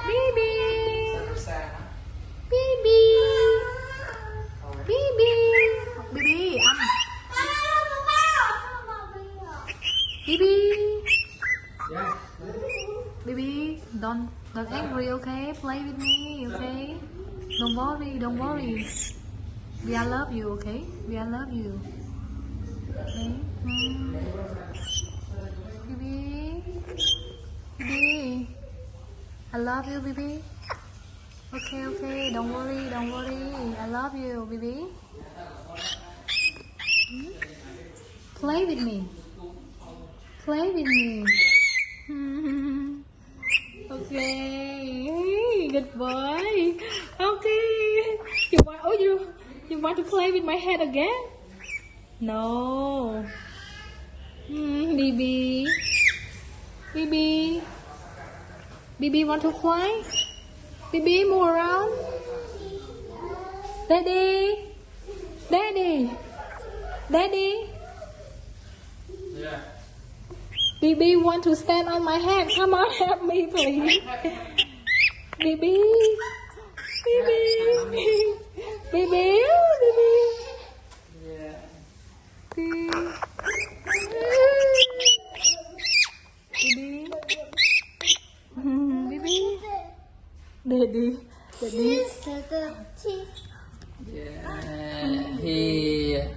Bibi. Bibi. Bibi. Bibi, Bibi. Bibi, don't angry, okay? Play with me, okay? Don't worry, don't worry. We I love you, okay? We I love you. Okay? Bibi. Bibi. I love you, Bibi. Okay, okay. Don't worry, don't worry. I love you, Bibi. Play with me. Play with me. Okay, good boy. Okay. You want to play with my head again? No. Bibi. Bibi. Bibi want to fly? Bibi, move around. Daddy. Daddy. Daddy. Yeah. Bibi want to stand on my head. Come on, help me, please. Bibi. Bibi. Bibi. Bibi. Yeah. Bibi. Bibi. Daddy. Daddy. Yeah. Here.